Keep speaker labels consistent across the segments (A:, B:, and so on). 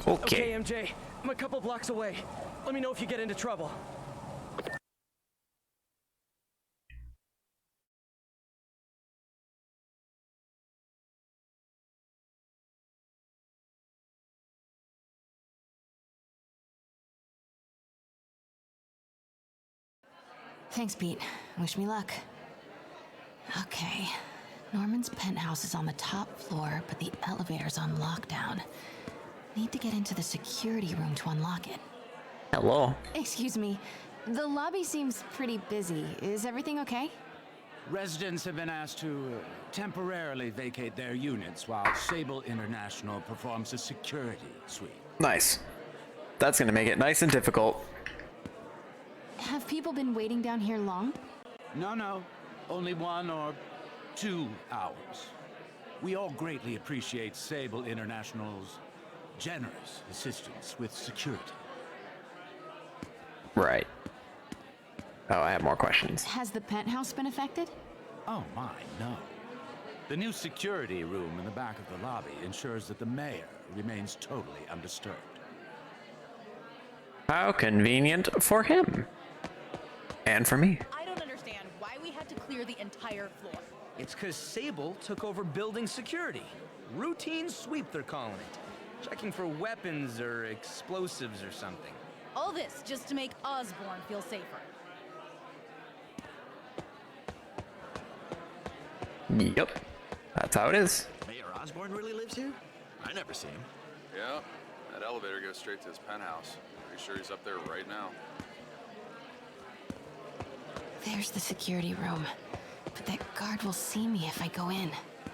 A: Okay.
B: Okay, MJ. I'm a couple blocks away. Let me know if you get into trouble.
C: Thanks, Pete. Wish me luck. Okay. Norman's penthouse is on the top floor, but the elevator's on lockdown. Need to get into the security room to unlock it.
A: Hello.
C: Excuse me. The lobby seems pretty busy. Is everything okay?
D: Residents have been asked to temporarily vacate their units while Sable International performs a security sweep.
A: Nice. That's gonna make it nice and difficult.
C: Have people been waiting down here long?
D: No. Only 1 or 2 hours. We all greatly appreciate Sable International's generous assistance with security.
A: Right. Oh, I have more questions.
C: Has the penthouse been affected?
D: Oh my, no. The new security room in the back of the lobby ensures that the mayor remains totally undisturbed.
A: How convenient for him. And for me.
E: I don't understand why we had to clear the entire floor.
B: It's because Sable took over building security. Routine sweep, they're calling it. Checking for weapons or explosives or something.
E: All this just to make Osborne feel safer.
A: Yep. That's how it is.
F: Mayor Osborne really lives here? I never see him.
G: Yeah, that elevator goes straight to his penthouse. Pretty sure he's up there right now.
C: There's the security room. But that guard will see me if I go in.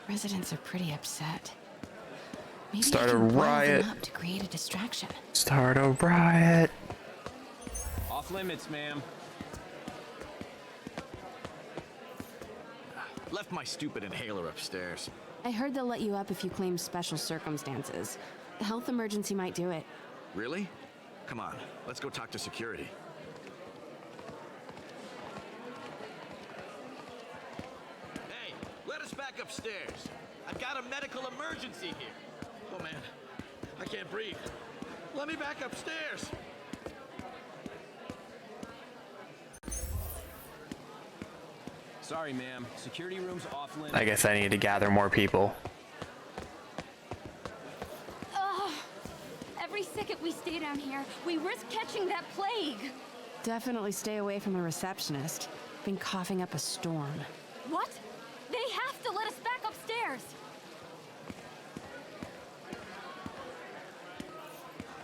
C: Residents are pretty upset. Maybe
A: Start
C: I
A: a
C: can boil
A: riot.
C: them up to create a distraction.
A: Start a riot.
B: Off limits, ma'am.
F: Left my stupid inhaler upstairs.
C: I heard they'll let you up if you claim special circumstances. A health emergency might do it.
F: Really? Come on, let's go talk to security. Hey, let us back upstairs. I've got a medical emergency here. Oh man, I can't breathe. Let me back upstairs.
B: Sorry, ma'am. Security room's off limits.
A: I guess I need to gather more people.
H: Every second we stay down here, we risk catching that plague.
C: Definitely stay away from the receptionist. Been coughing up a storm.
H: What? They have to let us back upstairs.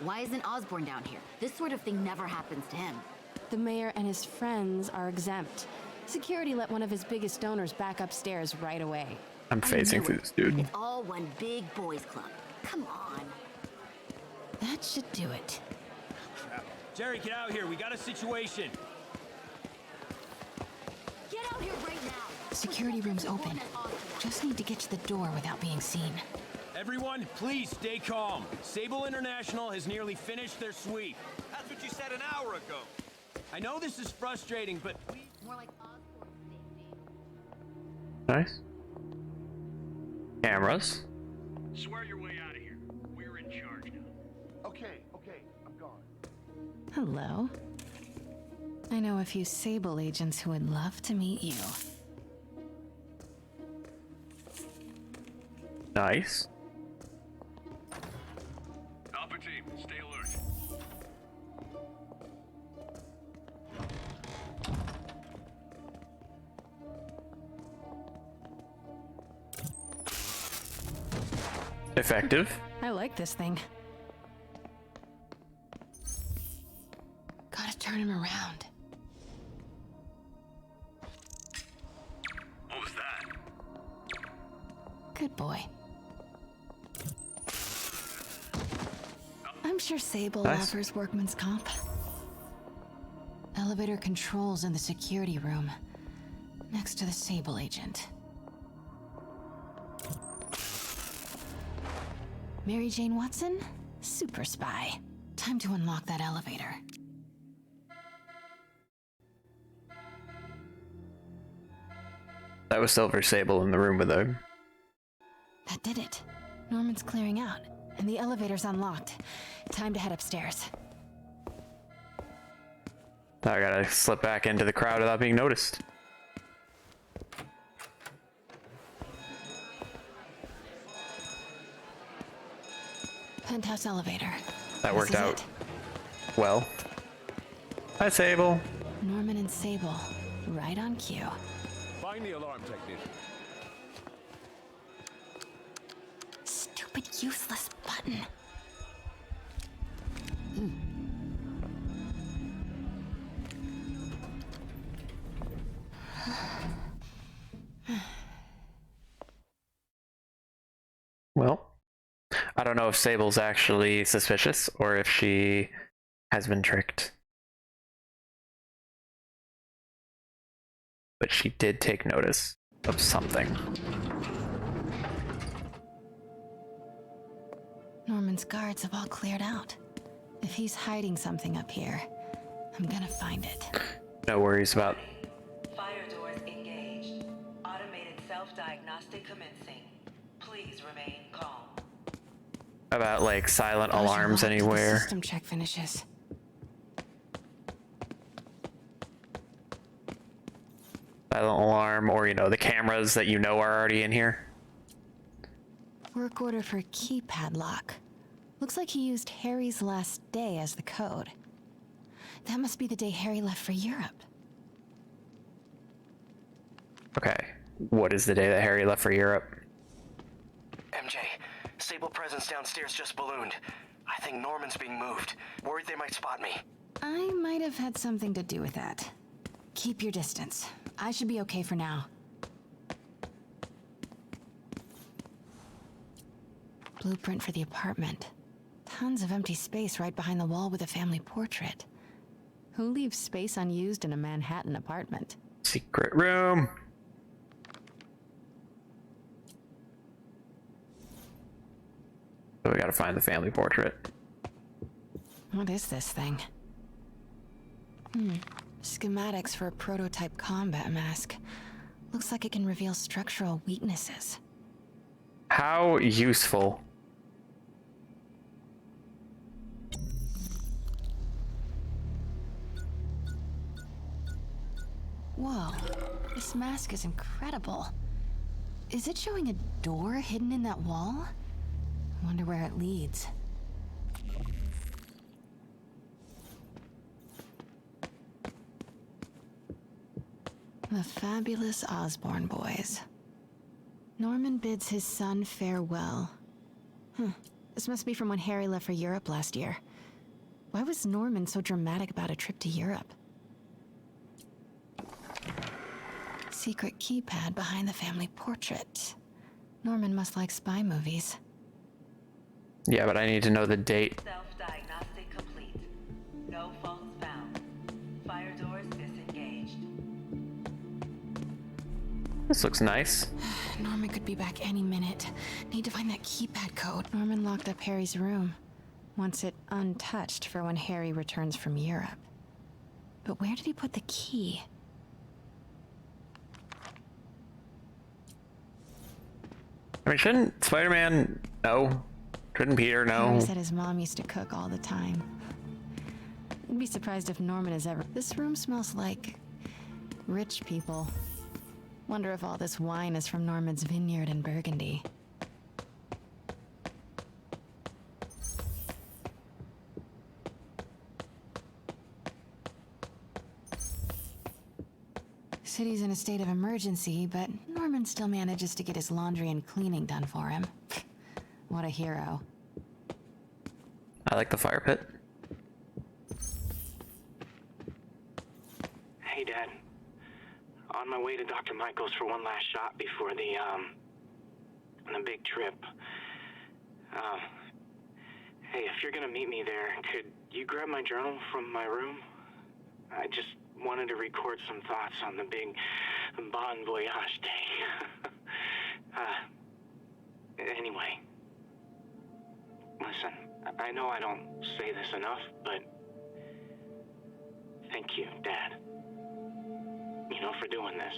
I: Why isn't Osborne down here? This sort of thing never happens to him.
C: The mayor and his friends are exempt. Security let one of his biggest donors back upstairs right away.
A: I'm phasing through this dude.
I: It's all one big boys club. Come on.
C: That should do it.
B: Jerry, get out here. We got a situation.
I: Get out here right now.
C: Security room's open. Just need to get to the door without being seen.
B: Everyone, please stay calm. Sable International has nearly finished their sweep.
F: That's what you said an hour ago.
B: I know this is frustrating, but
I: More like Osborne's safety.
A: Nice. Cameras.
J: Swear your way out of here. We're in charge now.
F: Okay, I'm gone.
C: Hello. I know a few Sable agents who would love to meet you.
A: Nice.
J: Alpha team, stay alert.
A: Effective.
C: I like this thing. Gotta turn him around.
J: What was that?
C: Good boy. I'm sure Sable
A: Nice.
C: offers workman's comp. Elevator controls in the security room, next to the Sable agent. Mary Jane Watson, super spy. Time to unlock that elevator.
A: That was Silver Sable in the room with him.
C: That did it. Norman's clearing out. And the elevator's unlocked. Time to head upstairs.
A: I gotta slip back into the crowd without being noticed.
C: Penthouse elevator.
A: That
C: This
A: worked
C: is
A: out
C: it.
A: well. Hi, Sable.
C: Norman and Sable, right on cue.
K: Find the alarm technician.
C: Stupid, useless button.
A: Well, I don't know if Sable's actually suspicious or if she has been tricked. But she did take notice of something.
C: Norman's guards have all cleared out. If he's hiding something up here, I'm gonna find it.
A: No worries about.
L: Fire doors engaged. Automated self-diagnostic commencing. Please remain calm.
A: About like silent
C: Doors are
A: alarms
C: locked till the
A: anywhere.
C: system check finishes.
A: Silent alarm, or you know, the cameras that you know are already in here.
C: Work order for a keypad lock. Looks like he used Harry's last day as the code. That must be the day Harry left for Europe.
A: Okay, what is the day that Harry left for Europe?
M: MJ, Sable presence downstairs just ballooned. I think Norman's being moved. Worried they might spot me.
C: I might have had something to do with that. Keep your distance. I should be okay for now. Blueprint for the apartment. Tons of empty space right behind the wall with a family portrait. Who leaves space unused in a Manhattan apartment?
A: Secret room. So we gotta find the family portrait.
C: What is this thing? Schematics for a prototype combat mask. Looks like it can reveal structural weaknesses.
A: How useful.
C: Whoa, this mask is incredible. Is it showing a door hidden in that wall? I wonder where it leads. The fabulous Osborne boys. Norman bids his son farewell. This must be from when Harry left for Europe last year. Why was Norman so dramatic about a trip to Europe? Secret keypad behind the family portrait. Norman must like spy movies.
A: Yeah, but I need to know the date.
L: Self-diagnostic complete. No faults found. Fire doors disengaged.
A: This looks nice.
C: Norman could be back any minute. Need to find that keypad code. Norman locked up Harry's room. Wants it untouched for when Harry returns from Europe. But where did he put the key?
A: I mean, shouldn't Spider-Man know? Shouldn't Peter know?
C: Harry said his mom used to cook all the time. I'd be surprised if Norman has ever... This room smells like... rich people. Wonder if all this wine is from Norman's vineyard in Burgundy. City's in a state of emergency, but Norman still manages to get his laundry and cleaning done for him. What a hero.
A: I like the fire pit.
M: Hey, Dad. On my way to Dr. Michael's for one last shot before the big trip. Hey, if you're gonna meet me there, could you grab my journal from my room? I just wanted to record some thoughts on the big bon voyage day. Anyway. Listen, I know I don't say this enough, but thank you, Dad. You know, for doing this.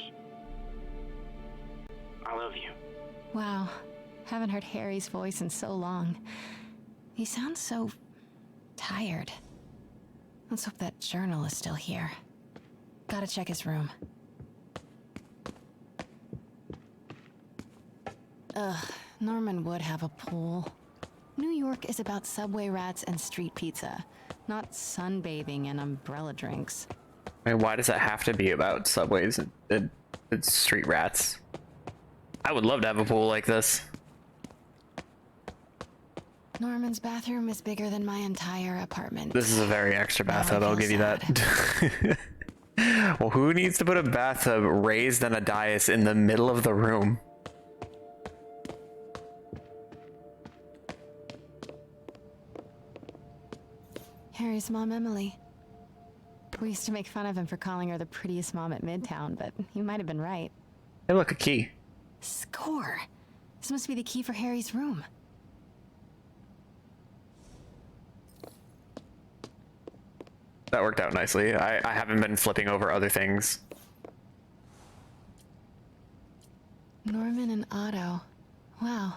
M: I love you.
C: Wow. Haven't heard Harry's voice in so long. He sounds so tired. Let's hope that journal is still here. Gotta check his room. Ugh, Norman would have a pool. New York is about subway rats and street pizza, not sunbathing and umbrella drinks.
A: I mean, why does that have to be about subways and street rats? I would love to have a pool like this.
C: Norman's bathroom is bigger than my entire apartment.
A: This is a very extra bathtub, I'll give you that. Well, who needs to put a bathtub raised on a dais in the middle of the room?
C: Harry's mom, Emily. We used to make fun of him for calling her the prettiest mom at Midtown, but he might have been right.
A: Hey, look, a key.
C: Score! This must be the key for Harry's room.
A: That worked out nicely. I haven't been flipping over other things.
C: Norman and Otto. Wow.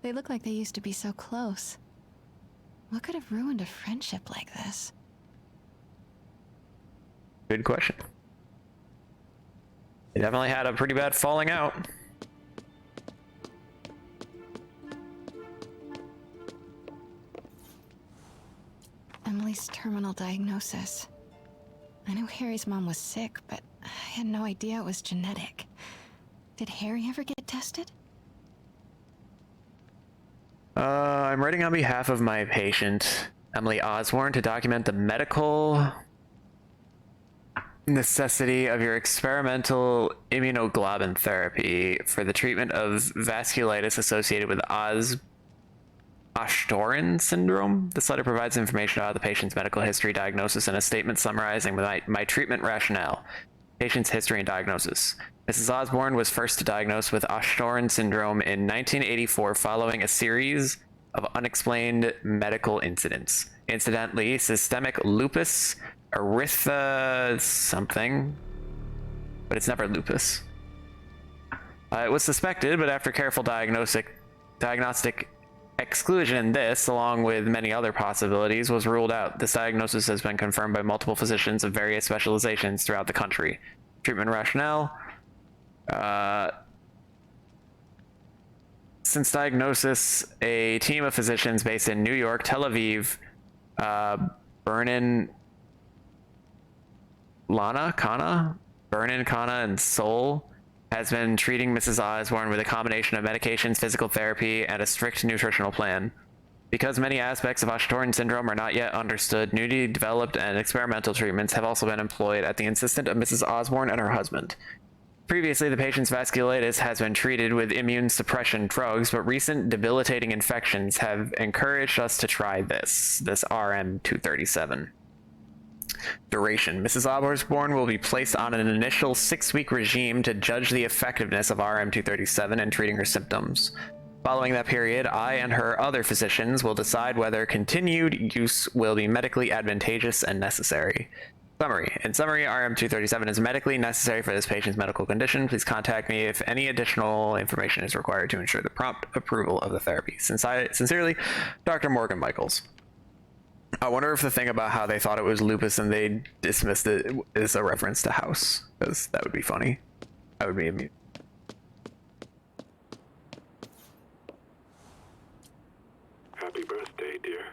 C: They look like they used to be so close. What could have ruined a friendship like this?
A: Good question. They definitely had a pretty bad falling out.
C: Emily's terminal diagnosis. I knew Harry's mom was sick, but I had no idea it was genetic. Did Harry ever get tested?
A: I'm writing on behalf of my patient, Emily Osborne, to document the medical necessity of your experimental immunoglobulin therapy for the treatment of vasculitis associated with Osborne syndrome. This letter provides information about the patient's medical history, diagnosis, and a statement summarizing my treatment rationale. Patient's history and diagnosis. Mrs. Osborne was first diagnosed with Osborne syndrome in 1984 following a series of unexplained medical incidents. Incidentally, systemic lupus something, but it's never lupus. It was suspected, but after careful diagnostic exclusion, this, along with many other possibilities, was ruled out. This diagnosis has been confirmed by multiple physicians of various specializations throughout the country. Treatment rationale. Since diagnosis, a team of physicians based in New York, Tel Aviv, Berlin, Kana, and Seoul has been treating Mrs. Osborne with a combination of medications, physical therapy, and a strict nutritional plan. Because many aspects of Osborne syndrome are not yet understood, newly developed and experimental treatments have also been employed at the insistence of Mrs. Osborne and her husband. Previously, the patient's vasculitis has been treated with immune suppression drugs, but recent debilitating infections have encouraged us to try this RM-237. Duration. Mrs. Osborne will be placed on an initial 6-week regime to judge the effectiveness of RM-237 in treating her symptoms. Following that period, I and her other physicians will decide whether continued use will be medically advantageous and necessary. Summary. In summary, RM-237 is medically necessary for this patient's medical condition. Please contact me if any additional information is required to ensure the prompt approval of the therapy. Sincerely, Dr. Morgan Michaels. I wonder if the thing about how they thought it was lupus and they dismissed it is a reference to House, because that would be funny. That would be amusing.
N: Happy birthday, dear.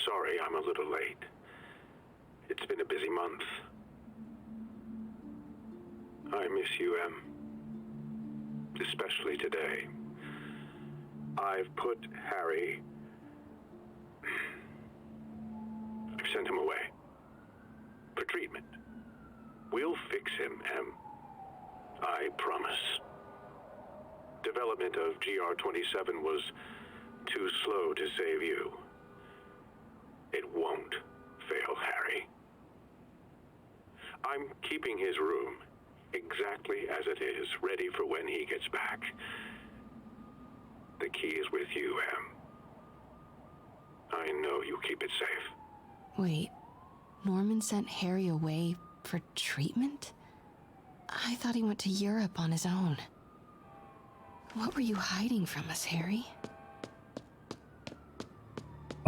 N: Sorry I'm a little late. It's been a busy month. I miss you, Em. Especially today. I've put Harry... I've sent him away. For treatment. We'll fix him, Em. I promise. Development of GR-27 was too slow to save you. It won't fail Harry. I'm keeping his room exactly as it is, ready for when he gets back. The key is with you, Em. I know you keep it safe.
C: Wait, Norman sent Harry away for treatment? I thought he went to Europe on his own. What were you hiding from us, Harry?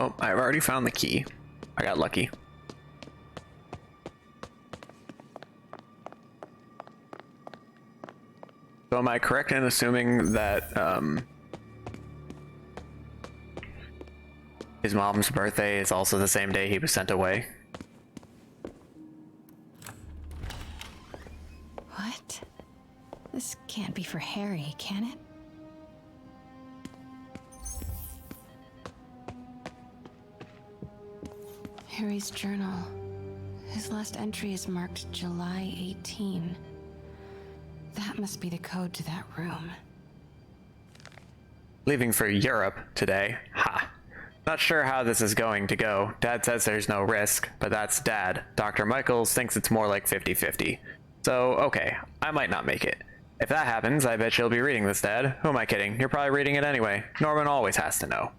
A: Oh, I've already found the key. I got lucky. So am I correct in assuming that his mom's birthday is also the same day he was sent away?
C: What? This can't be for Harry, can it? Harry's journal. His last entry is marked July 18. That must be the code to that room.
A: Leaving for Europe today. Ha. Not sure how this is going to go. Dad says there's no risk, but that's Dad. Dr. Michaels thinks it's more like 50-50. So, okay, I might not make it. If that happens, I bet you'll be reading this, Dad. Who am I kidding? You're probably reading it anyway. Norman always has to know.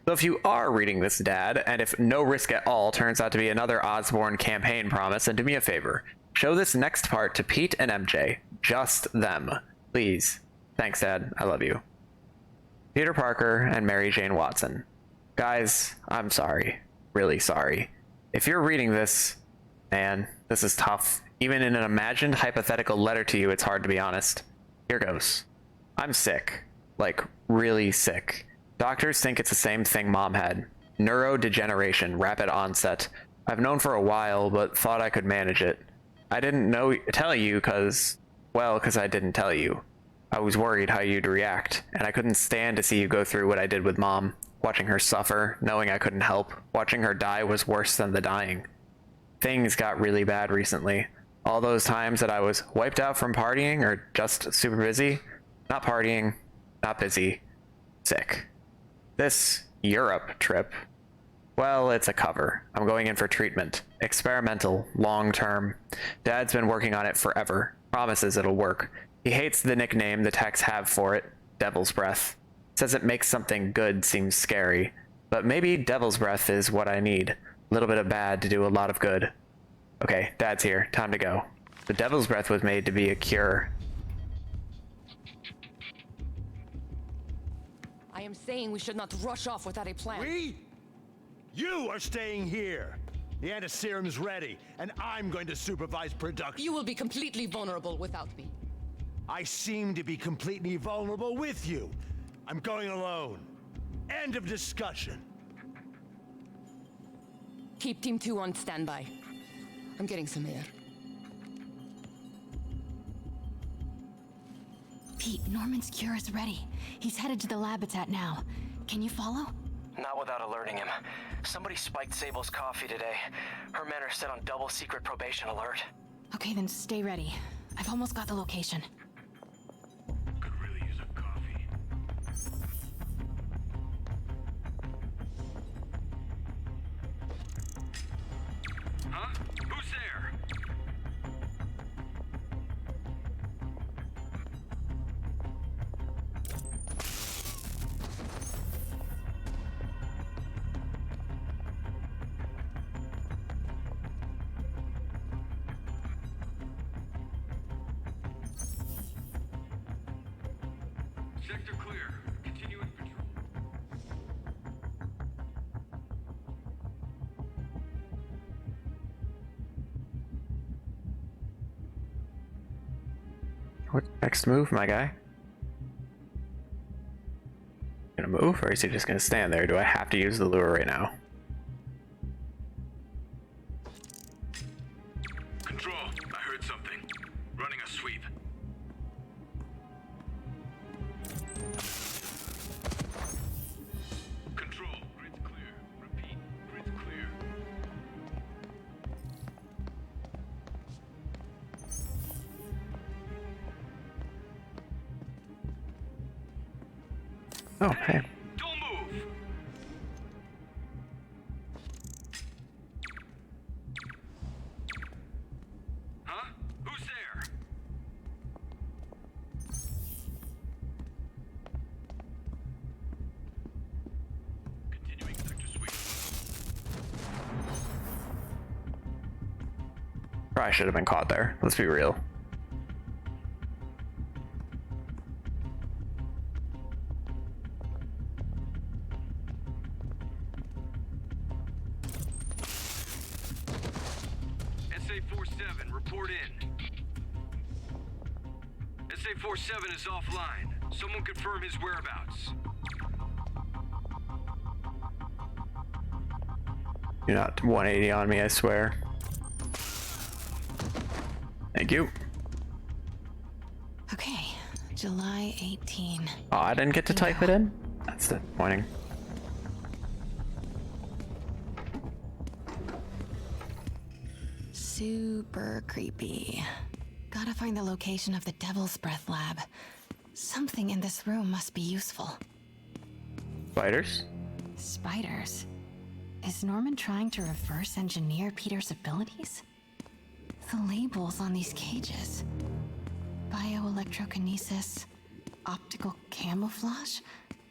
A: So if you are reading this, Dad, and if no risk at all turns out to be another Osborne campaign promise, then do me a favor. Show this next part to Pete and MJ. Just them. Please. Thanks, Dad. I love you. Peter Parker and Mary Jane Watson. Guys, I'm sorry. Really sorry. If you're reading this, man, this is tough. Even in an imagined hypothetical letter to you, it's hard to be honest. Here goes. I'm sick. Like, really sick. Doctors think it's the same thing Mom had. Neurodegeneration, rapid onset. I've known for a while, but thought I could manage it. I didn't tell you because I didn't tell you. I was worried how you'd react, and I couldn't stand to see you go through what I did with Mom. Watching her suffer, knowing I couldn't help. Watching her die was worse than the dying. Things got really bad recently. All those times that I was wiped out from partying or just super busy. Not partying, not busy, sick. This Europe trip, well, it's a cover. I'm going in for treatment. Experimental, long-term. Dad's been working on it forever. Promises it'll work. He hates the nickname the techs have for it, Devil's Breath. Says it makes something good seem scary. But maybe Devil's Breath is what I need. A little bit of bad to do a lot of good. Okay, Dad's here. Time to go. The Devil's Breath was made to be a cure.
O: I am saying we should not rush off without a plan.
K: We? You are staying here. The antiserum's ready, and I'm going to supervise production.
O: You will be completely vulnerable without me.
K: I seem to be completely vulnerable with you. I'm going alone. End of discussion.
O: Keep Team 2 on standby. I'm getting some air.
C: Pete, Norman's cure is ready. He's headed to the lab it's at now. Can you follow?
P: Not without alerting him. Somebody spiked Sable's coffee today. Her men are set on double secret probation alert.
C: Okay, then stay ready. I've almost got the location.
J: Could really use a coffee. Huh? Who's there? Sector clear. Continuing patrol.
A: What's next move, my guy? Gonna move, or is he just gonna stand there? Do I have to use the lure right now?
J: Control, I heard something. Running a sweep. Control, grid's clear. Repeat, grid's clear.
A: Oh, hey.
J: Don't move! Huh? Who's there? Continuing sector sweep.
A: Probably should have been caught there. Let's be real.
J: SA-47, report in. SA-47 is offline. Someone confirm his whereabouts.
A: You're not 180 on me, I swear. Thank you.
C: Okay, July 18.
A: Oh, I didn't get to type it in? That's disappointing.
C: Super creepy. Gotta find the location of the Devil's Breath lab. Something in this room must be useful.
A: Spiders?
C: Spiders? Is Norman trying to reverse engineer Peter's abilities? The labels on these cages. Bioelectrokinesis, optical camouflage?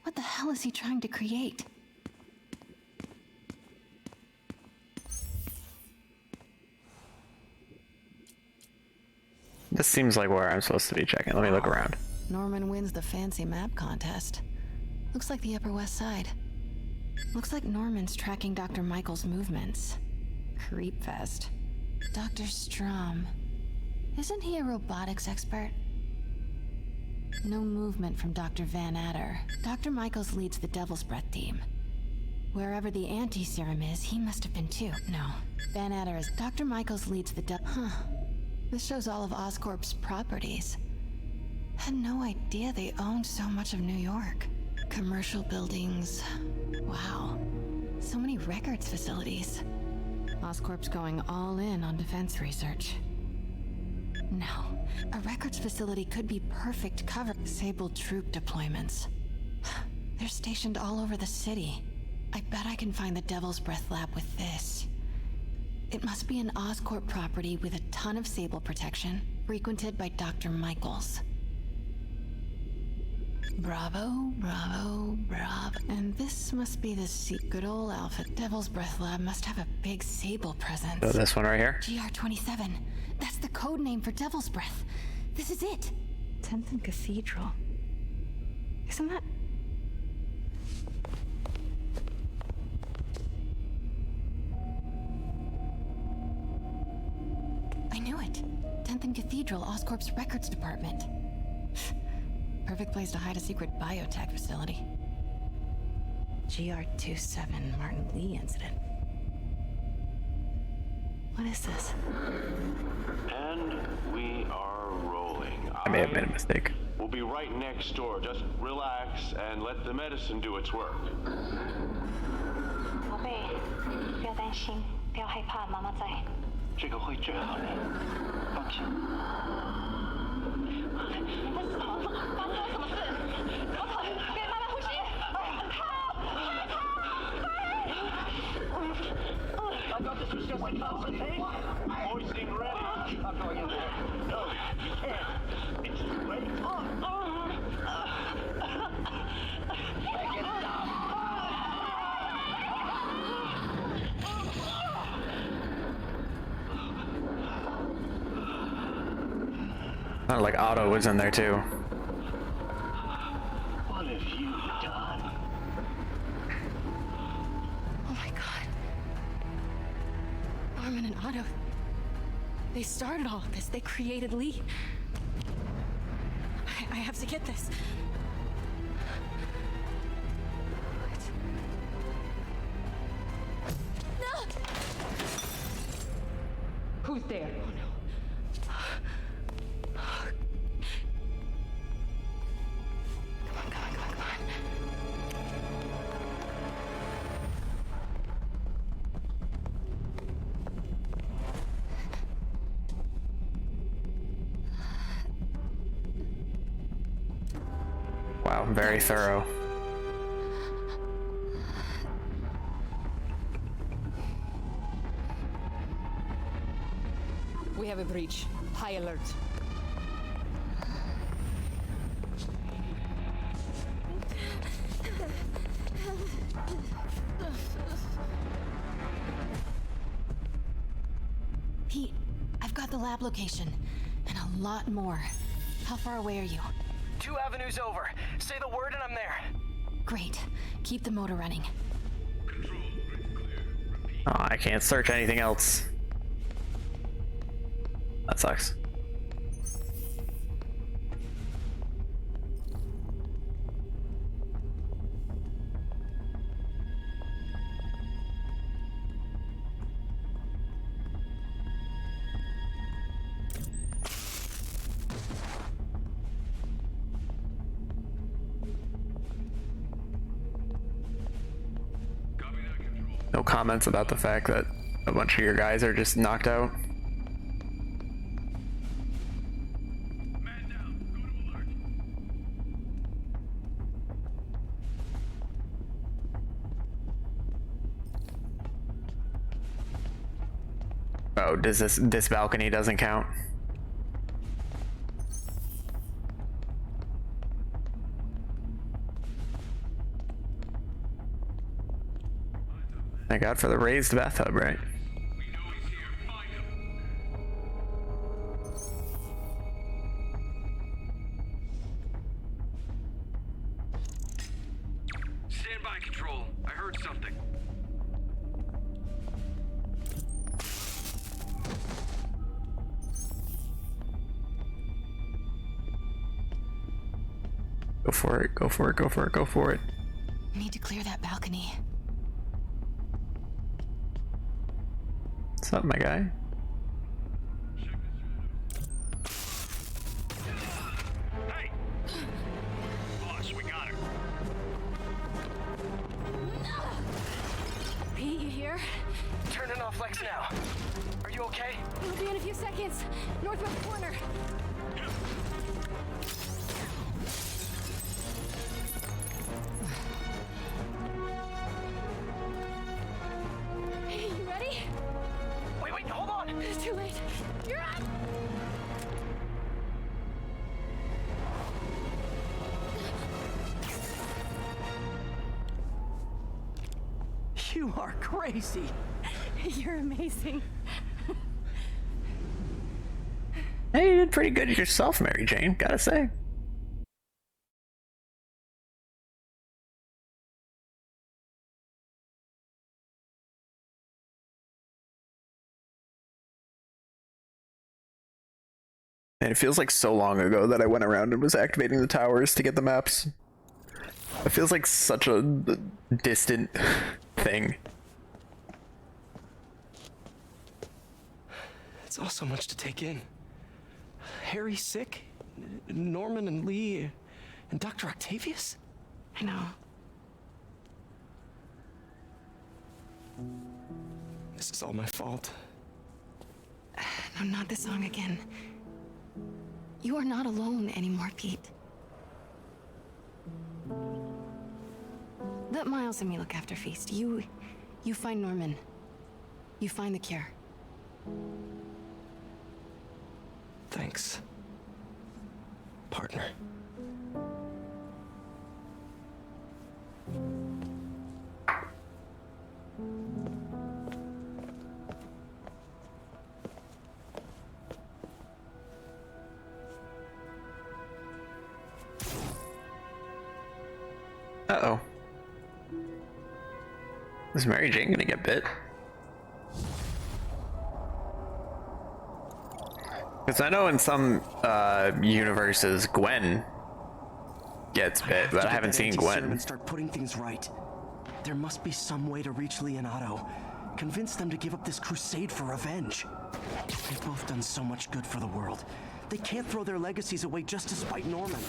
C: What the hell is he trying to create?
A: This seems like where I'm supposed to be checking. Let me look around.
C: Norman wins the fancy map contest. Looks like the Upper West Side. Looks like Norman's tracking Dr. Michael's movements. Creepfest. Dr. Strom. Isn't he a robotics expert? No movement from Dr. Van Adder. Dr. Michaels leads the Devil's Breath team. Wherever the anti-serum is, he must have been too. No, Van Adder is... Dr. Michaels leads the Huh. This shows all of Oscorp's properties. Had no idea they owned so much of New York. Commercial buildings. Wow. So many records facilities. Oscorp's going all in on defense research. No. A records facility could be perfect cover. Sable troop deployments. They're stationed all over the city. I bet I can find the Devil's Breath lab with this. It must be an Oscorp property with a ton of Sable protection, frequented by Dr. Michaels. Bravo, bravo, bravo. And this must be the good old Alpha. Devil's Breath lab must have a big Sable presence.
A: So this one right here?
C: GR-27. That's the code name for Devil's Breath. This is it. 10th and Cathedral. Isn't that... I knew it. 10th and Cathedral, Oscorp's records department. Perfect place to hide a secret biotech facility. GR-27 Martin Lee incident. What is this?
Q: And we are rolling.
A: I may have made a mistake.
Q: We'll be right next door. Just relax and let the medicine do its work.
R: 宝贝，不要担心，不要害怕，妈妈在。这个会治好的，放心。你们怎么了？发生了什么事？我操！别慢慢呼吸。I got this was just a consultation. Hoisting ready. I'm going in there. No, you can't. It's too late. Make it stop.
A: Sounded like Otto was in there too.
Q: What have you done?
C: Oh my god. Norman and Otto. They started all of this. They created Lee. I have to get this. No! Who's there? Oh no.
A: Wow, very thorough.
O: We have a breach. High alert.
C: Pete, I've got the lab location. And a lot more. How far away are you?
P: 2 avenues over. Say the word and I'm there.
C: Great. Keep the motor running.
A: Oh, I can't search anything else. That sucks. No comments about the fact that a bunch of your guys are just knocked out. Oh, does this balcony doesn't count? Thank God for the raised bathtub, right?
J: Stand by, Control. I heard something.
A: Go for it, go for it, go for it, go for it.
C: Need to clear that balcony.
A: What's up, my guy?
J: Hey! Boss, we got her.
H: Pete, you here?
P: Turning off Lex now. Are you okay?
H: We'll be in a few seconds. Northwest corner. Hey, you ready?
P: Wait, hold on!
H: It's too late. You're up!
B: You are crazy.
H: You're amazing.
A: Hey, you did pretty good yourself, Mary Jane, gotta say. And it feels like so long ago that I went around and was activating the towers to get the maps. It feels like such a distant thing.
B: It's all so much to take in. Harry's sick, Norman and Lee, and Dr. Octavius?
C: I know.
B: This is all my fault.
C: No, not this song again. You are not alone anymore, Pete. Let Miles and me look after Feast. You find Norman. You find the cure.
B: Thanks, partner.
A: Uh-oh. Is Mary Jane gonna get bit? Because I know in some universes Gwen gets bit, but I haven't seen Gwen.
B: And start putting things right. There must be some way to reach Lee and Otto. Convince them to give up this crusade for revenge. They've both done so much good for the world. They can't throw their legacies away just to spite Norman.